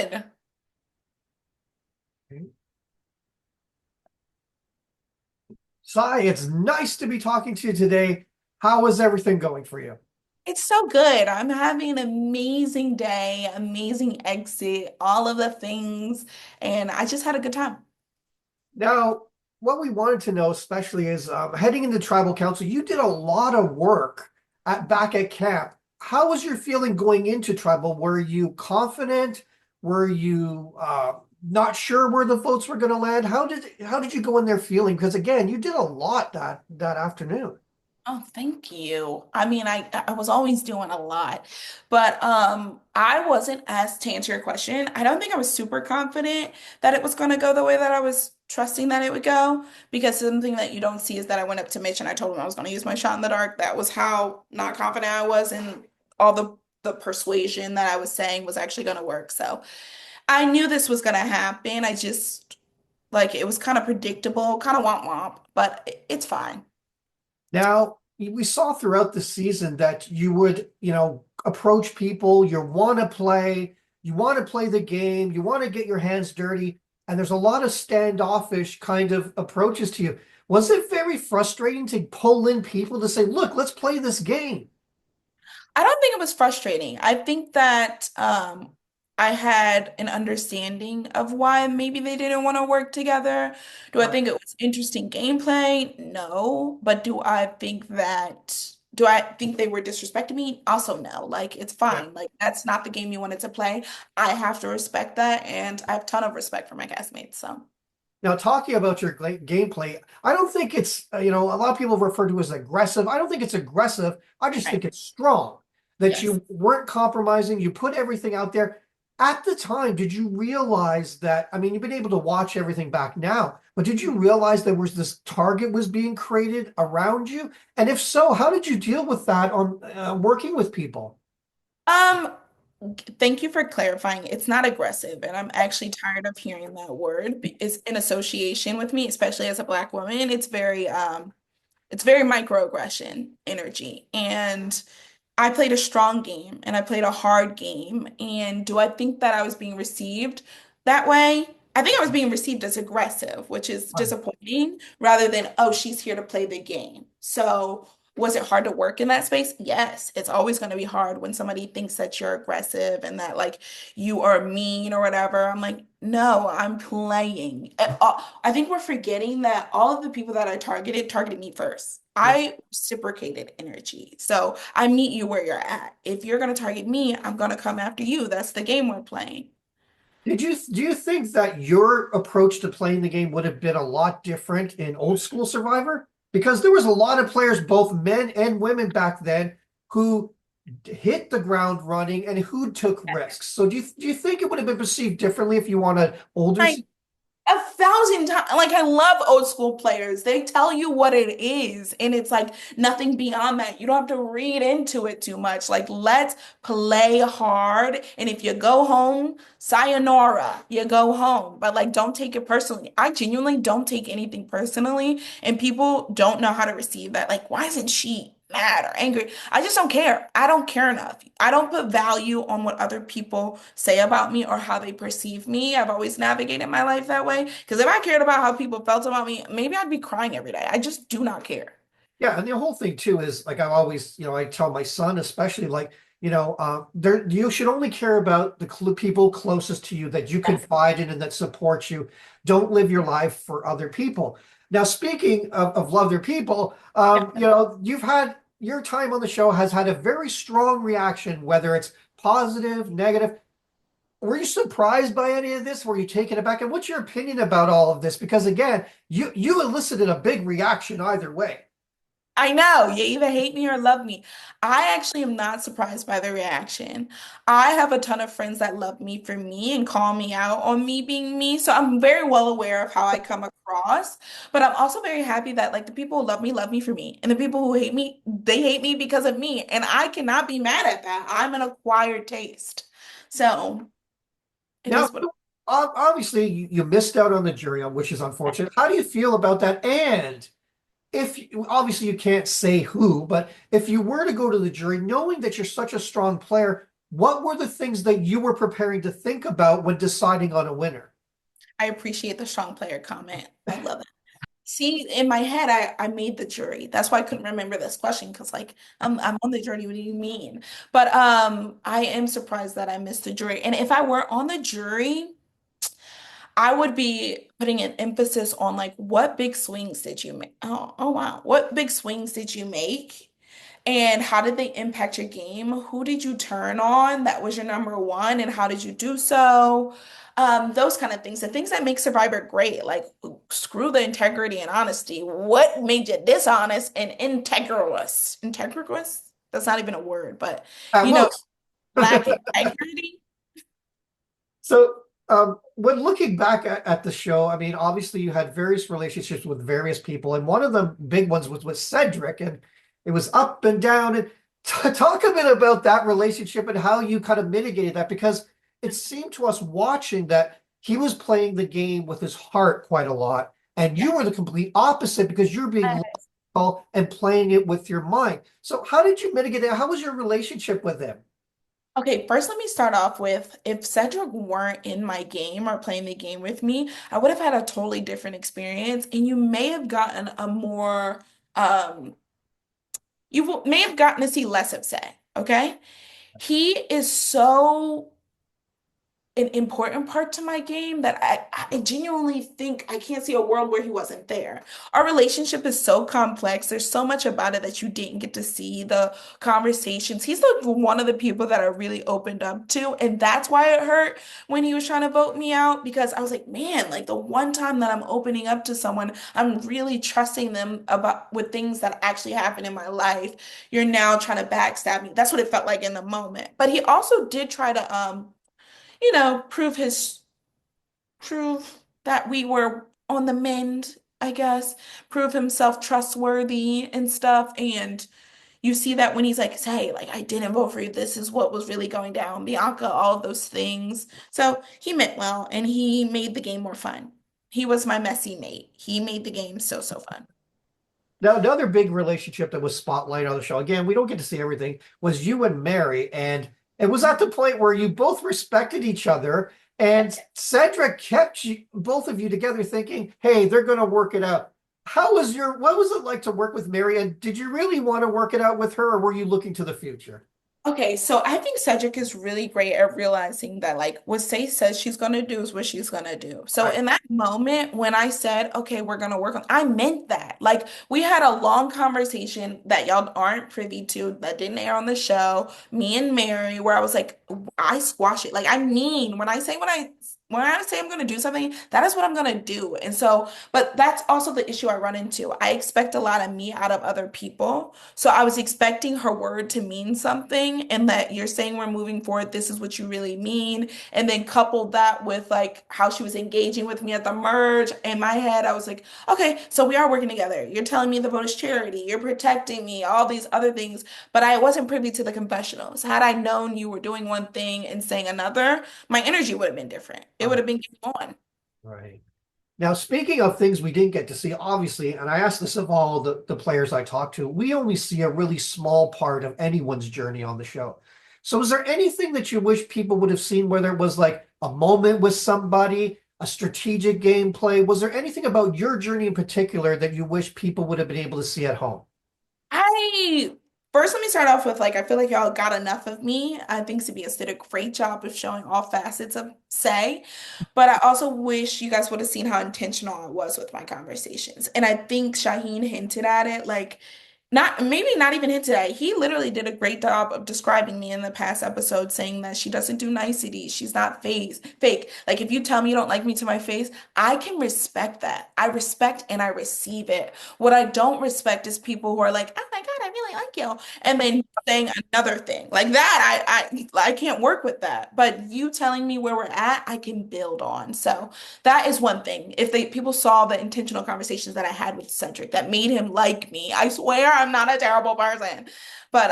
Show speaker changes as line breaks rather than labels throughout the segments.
good.
Sai, it's nice to be talking to you today. How is everything going for you?
It's so good. I'm having an amazing day, amazing exit, all of the things, and I just had a good time.
Now, what we wanted to know especially is heading into tribal council, you did a lot of work back at camp. How was your feeling going into tribal? Were you confident? Were you not sure where the votes were going to land? How did you go in there feeling? Because again, you did a lot that afternoon.
Oh, thank you. I mean, I was always doing a lot, but I wasn't as to answer your question. I don't think I was super confident that it was going to go the way that I was trusting that it would go because something that you don't see is that I went up to Mitch and I told him I was going to use my shot in the dark. That was how not confident I was in all the persuasion that I was saying was actually going to work. So I knew this was going to happen. I just like it was kind of predictable, kind of womp womp, but it's fine.
Now, we saw throughout the season that you would, approach people, you want to play the game, you want to get your hands dirty, and there's a lot of standoffish kind of approaches to you. Was it very frustrating to pull in people to say, look, let's play this game?
I don't think it was frustrating. I think that I had an understanding of why maybe they didn't want to work together. Do I
Right.
think it was interesting gameplay? No. But do I think they were disrespecting me? Also no. Like it's
Yeah.
fine. Like that's not the game you wanted to play. I have to respect that and I have a ton of respect for my castmates. So
Now, talking about your gameplay, I don't think it's, a lot of people refer to it as aggressive. I don't think it's aggressive. I just
right.
think it's strong that
Yes.
you weren't compromising. You put everything out there. At the time, did you realize that? I mean, you've been able to watch everything back now, but did you realize there was this target was being created around you? And if so, how did you deal with that on working with people?
Um, Thank you for clarifying. It's not aggressive, and I'm actually tired of hearing that word. It's in association with me, especially as a Black woman. It's very microaggression energy. And I played a strong game and I played a hard game. And do I think that I was being received that way? I think I was being received as aggressive, which is disappointing, rather than, oh, she's here to play the game. So, was it hard to work in that space? Yes. It's always going to be hard when somebody thinks that you're aggressive and that like you are mean or whatever. I'm like, no, I'm playing. I think we're forgetting that all of the people that I targeted me first.
Yeah.
I reciprocated energy. So I meet you where you're at. If you're going to target me, I'm going to come after you. That's the game we're playing.
Do you think that your approach to playing the game would have been a lot different in old school Survivor? Because there was a lot of players, both men and women back then, who hit the ground running and who took risks. So do you think it would have been perceived differently if you wanted older?
I 1,000 times. Like, I love old school players. They tell you what it is, and it's like nothing beyond that. You don't have to read into it too much. Like, let's play hard. And if you go home, sayonara, you go home. But, like, don't take it personally. I genuinely don't take anything personally, and people don't know how to receive that. Like, why isn't she mad or angry? I just don't care. I don't care enough. I don't put value on what other people say about me or how they perceive me. I've always navigated my life that way. Because if I cared about how people felt about me, maybe I'd be crying every day. I just do not care.
Yeah, and the whole thing too is like I've always, I tell my son especially like, there you should only care about the people closest to you that you confide in and that support you. Don't live your life for other people. Now, speaking of other people, you've had your time on the show has had a very strong reaction, whether it's positive, negative. Were you surprised by any of this? Were you taken aback? And what's your opinion about all of this? Because again, you elicited a big reaction either way.
I know you either hate me or love me. I actually am not surprised by the reaction. I have a ton of friends that love me for me and call me out on me being me. So I'm very well aware of how I come across. But I'm also very happy that like the people who love me for me. And the people who hate me, they hate me because of me. And I cannot be mad at that. I'm an acquired taste. So it
Now,
is what it
obviously, you missed out on the jury, which is unfortunate. How do you feel about that? And if obviously you can't say who, but if you were to go to the jury, knowing that you're such a strong player, what were the things that you were preparing to think about when deciding on a winner?
I appreciate the strong player comment. I love it. See, in my head, I made the jury. That's why I couldn't remember this question because like I'm on the jury. What do you mean? But I am surprised that I missed the jury. And if I were on the jury, I would be putting an emphasis on like what big swings did you make? Oh wow. What big swings did you make? And how did they impact your game? Who did you turn on? That was your number one, and how did you do so? Those kind of things, the things that make Survivor great, like screw the integrity and honesty. What made you dishonest and integrous? Integrous? That's not even a word, but you know,
Look,
lack integrity.
so when looking back at the show, I mean, obviously you had various relationships with various people, and one of the big ones was with Cedric, and it was up and down. And talk a bit about that relationship and how you kind of mitigated that, because it seemed to us watching that he was playing the game with his heart quite a lot, and
Yeah.
you were the complete opposite because you're being logical and playing it with your mind. So how did you mitigate that? How was your relationship with him?
Okay, first let me start off with if Cedric weren't in my game or playing the game with me, I would have had a totally different experience, and you may have gotten a more um may have gotten to see less of Say, okay? He is so an important part to my game that I genuinely think I can't see a world where he wasn't there. Our relationship is so complex. There's so much about it that you didn't get to see the conversations. He's one of the people that I really opened up to. And that's why it hurt when he was trying to vote me out because I was like, man, like the one time that I'm opening up to someone, I'm really trusting them about with things that actually happen in my life. You're now trying to backstab me. That's what it felt like in the moment. But he also did try to prove that we were on the mend, I guess, prove himself trustworthy and stuff. And you see that when he's like, hey, like I didn't vote for you. This is what was really going down, Bianca, all of those things. So he meant well and he made the game more fun. He was my messy mate. He made the game so, so fun.
Now, another big relationship that was spotlight on the show, again, we don't get to see everything, was you and Mary. And it was at the point where you both respected each other. And Cedric kept both of you together thinking, hey, they're going to work it out. What was it like to work with Mary? And did you really want to work it out with her, or were you looking to the future?
Okay, so I think Cedric is really great at realizing that like what Say says she's gonna do is what she's gonna do. So
Right.
in that moment when I said, okay, we're gonna work on, I meant that. Like we had a long conversation that y'all aren't privy to, that didn't air on the show, me and Mary, where I was like, I squash it. Like I mean, when I say I'm gonna do something, that is what I'm gonna do. And so, but that's also the issue I run into. I expect a lot of me out of other people. So I was expecting her word to mean something, and that you're saying we're moving forward, this is what you really mean. And then coupled that with like how she was engaging with me at the merge. In my head, I was like, okay, so we are working together. You're telling me the vote is charity, you're protecting me, all these other things. But I wasn't privy to the confessionals. Had I known you were doing one thing and saying another, my energy would have been different. It would
Oh,
have been game on.
right. Now, speaking of things we didn't get to see, obviously, and I asked this of all the players I talked to, we only see a really small part of anyone's journey on the show. So, is there anything that you wish people would have seen, whether it was like a moment with somebody, a strategic gameplay? Was there anything about your journey in particular that you wish people would have been able to see at home?
I First let me start off with like I feel like y'all got enough of me. I think CBS did a great job of showing all facets of Say, but I also wish you guys would have seen how intentional I was with my conversations. And I think Shaheen hinted at it, like not maybe not even hinted at it. He literally did a great job of describing me in the past episode, saying that she doesn't do niceties. She's not fake. Like if you tell me you don't like me to my face, I can respect that. I respect and I receive it. What I don't respect is people who are like, "Oh my God, I really like you," and then saying another thing like that. I can't work with that. But you telling me where we're at, I can build on. So that is one thing. If they people saw the intentional conversations that I had with Cedric that made him like me, I swear I'm not a terrible person. But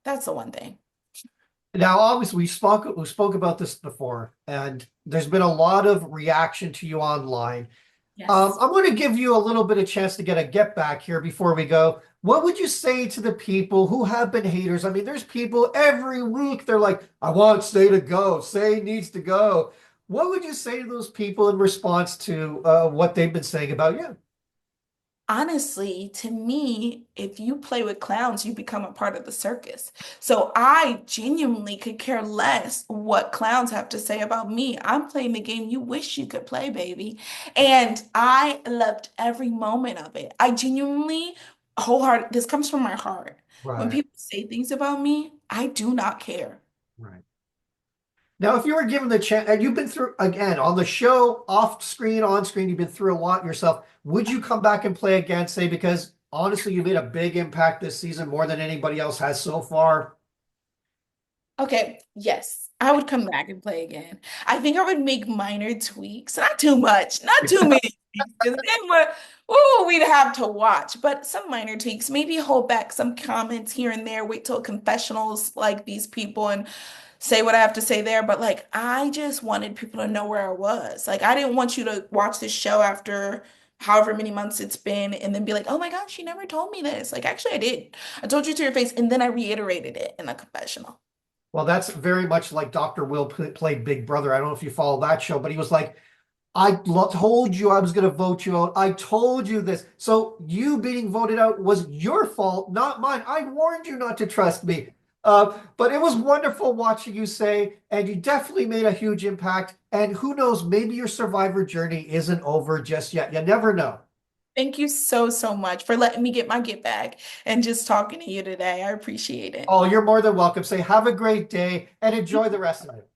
that's the one thing.
Now, obviously, we spoke about this before, and there's been a lot of reaction to you online.
Yes.
I'm going to give you a little bit of chance to get back here before we go. What would you say to the people who have been haters? I mean, there's people every week, they're like, I want Say to go. Say needs to go. What would you say to those people in response to what they've been saying about you?
Honestly, to me, if you play with clowns, you become a part of the circus. So I genuinely could care less what clowns have to say about me. I'm playing the game you wish you could play, baby. And I loved every moment of it. I genuinely, wholehearted, this comes from my heart. When
Right,
people say things about me, I do not care.
right. Now, if you were given the chance, and you've been through again on the show, off screen, on screen, you've been through a lot yourself. Would you come back and play again, say, because honestly, you made a big impact this season more than anybody else has so far?
Okay, yes, I would come back and play again. I think I would make minor tweaks, not too much, not too many tweaks, because then we'd have to watch. But some minor tweaks, maybe hold back some comments here and there, wait till confessionals like these people and say what I have to say there. But like, I just wanted people to know where I was. Like, I didn't want you to watch this show after however many months it's been and then be like, oh my gosh, you never told me this. Like, actually, I did. I told you to your face, and then I reiterated it in a confessional.
Well, that's very much like Dr. Will played Big Brother. I don't know if you follow that show, but he was like, told you I was going to vote you out. I told you this. So you being voted out was your fault, not mine. I warned you not to trust me. But it was wonderful watching you say, and you definitely made a huge impact. And who knows, maybe your survivor journey isn't over just yet. You never know.
Thank you so, so much for letting me get my get back and just talking to you today. I appreciate it.
Oh, you're more than welcome. Say, have a great day and enjoy the rest of it.